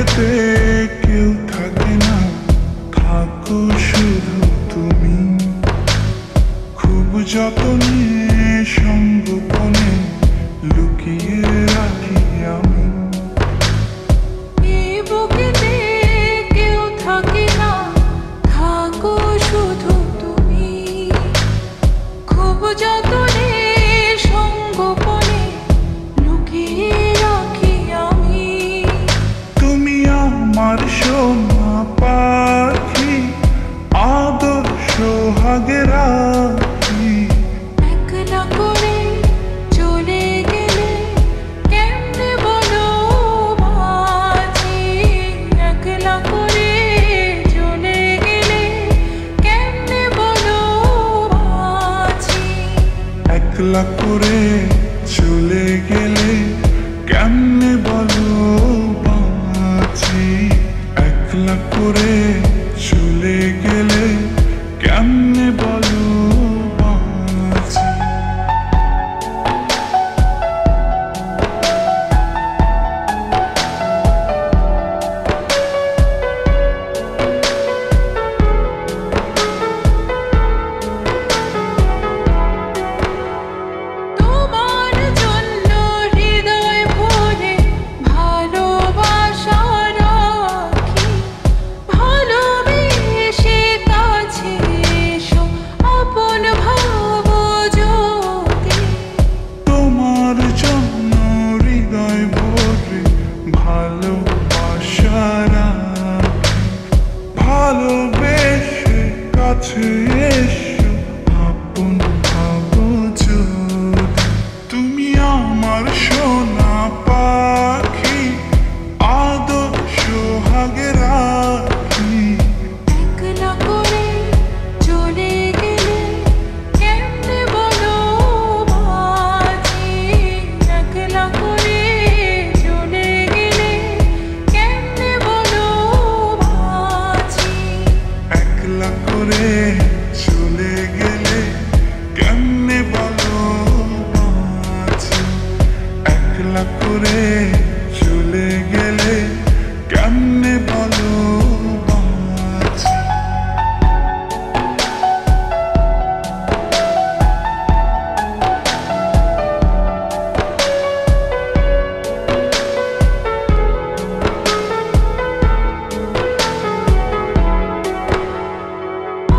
বুকেতে কেউ থাকে না, থাকো শুধু তুমি। খুব যতনে সঙ্গোপনে লুকিয়ে রাখি আমি। এই বুকেতে কেউ থাকে না, থাকো শুধু তুমি। খুব যতনে সঙ্গোপনে লুকিয়ে রাখি আমি। তুমি আমার সোনা পাখি, আদর সোহাগে রাখি। একলা করে চলে গেলে কেমনে বলো বাঁচি। একলা করে চলে গেলে কেমনে বলো বাঁচি। একলা করে চলে গেলে কেমনে বলো বাঁচি। একলা করে চলে গেলে কেমনে বলো বাঁচি। তোমার জন্য হৃদয় ভরে ভালোবাসা রাখি। ভালোবেসে কাছে এসো, আপন ভাবো যদি। তোমার জন্য হৃদয় ভরে ভালোবাসা রাখি। ভালোবেসে কাছে এসো, আপন ভাবো যদি। তুমি আমার সোনা পাখি, আদর সোহাগে রাখি। একলা করে চলে গেলে কেমনে বলো বাঁচি। একলা করে চলে গেলে কেমনে বলো বাঁচি। একলা করে চলে গেলে কেমনে বলো বাঁচি। একলা করে চলে গেলে কেমনে বলো বাঁচি।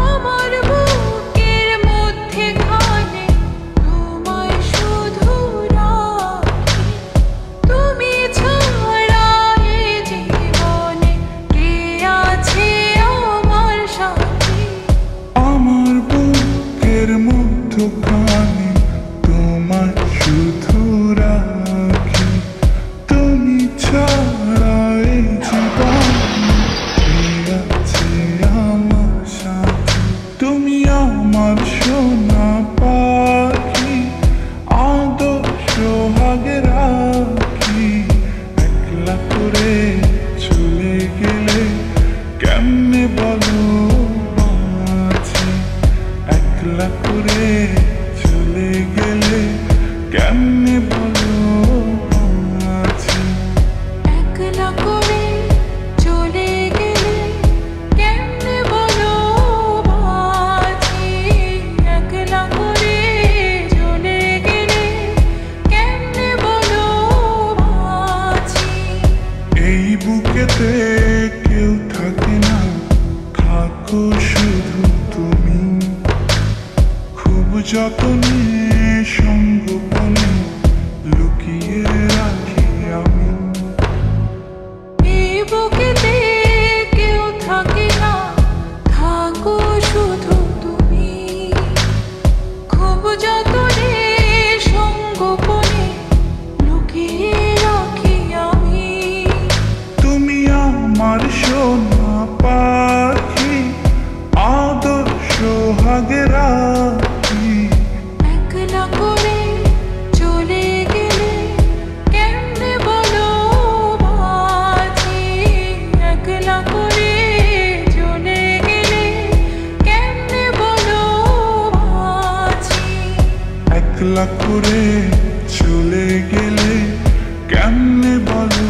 আমার বুকের মধ্যে খানে তোমায় শুধু রাখি। তুমি ছাড়া এই জীবনে কে আছে আমার সাথী। আমার বুকের মধ্যখানে তোমায় শুধু রাখি। তুমি ছাড়া এই জীবনে কে আছে আমার সাথে। তুমি আমার সোনা পাখি, আদর সোহাগে রাখি। একলা করে চলে গেলে কেমনে বলো বাঁচি। একলা করে চলে গেলে কেমনে বলো বাঁচি। একলা করে চলে গেলে কেমনে বলো বাঁচি। একলা করে চলে গেলে কেমনে বলো বাঁচি। এই বুকেতে কেউ থাকে না, থাকো শুধু তুমি। খুব যতনে সঙ্গোপনে লুকিয়ে রাখি আমি। এই বুকেতে কেউ থাকে না, থাকো শুধু তুমি। খুব যতনে সঙ্গোপনে লুকিয়ে রাখি আমি। তুমি আমার সোনা পাখি, আদর সোহাগে রাখি। একলা করে চলে গেলে কেমনে বলো বাঁচি। একলা করে চলে গেলে কেমনে বলো বাঁচি। একলা করে চলে গেলে কেমনে বলো